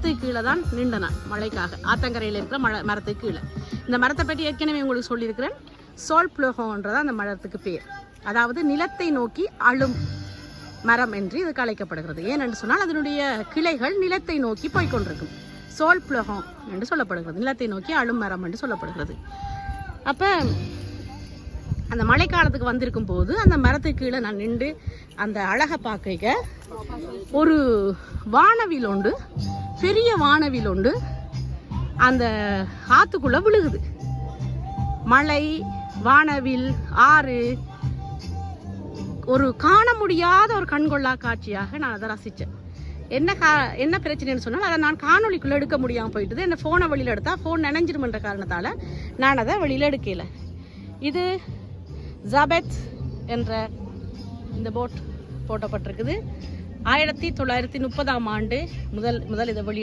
மரத்துக்கு கீழே தான் நின்றன மழைக்காக. ஆத்தங்கரையில் இருக்கிற மரத்துக்கு கீழே. இந்த மரத்தை பற்றி ஏற்கனவே உங்களுக்கு சொல்லியிருக்கிறேன். சோல் புளோகோன்றதா அந்த மரத்துக்கு பேர். அதாவது நிலத்தை நோக்கி அழும் மரம் என்று இதுக்கு அழைக்கப்படுகிறது. ஏனென்று சொன்னால் அதனுடைய கிளைகள் நிலத்தை நோக்கி போய்கொண்டிருக்கும். சோல் புளோகம் என்று சொல்லப்படுகிறது. நிலத்தை நோக்கி அழும் மரம் என்று சொல்லப்படுகிறது. அப்போ அந்த மழைக்காலத்துக்கு வந்திருக்கும் போது அந்த மரத்துக்கு கீழே நான் நின்று அந்த அழகை பார்க்க ஒரு வானவில் உண்டு, பெரிய வானவில் உண்டு அந்த ஆற்றுக்குள்ளே விழுகுது. மழை, வானவில், ஆறு, ஒரு காண முடியாத ஒரு கண்கொள்ளா காட்சியாக நான் அதை ரசித்தேன். என்ன பிரச்சனைன்னு சொன்னால் அதை நான் காணொலிக்குள்ளே எடுக்க முடியாமல் போயிட்டுது. என்ன ஃபோனை வெளியில் எடுத்தால் ஃபோன் நினைஞ்சிருமன்ற காரணத்தால் நான் அதை வெளியில் எடுக்கலை. இது ஜபெத் என்ற இந்த போட் போட்டப்பட்டிருக்குது. 1930 முதல் இதை வெளியிட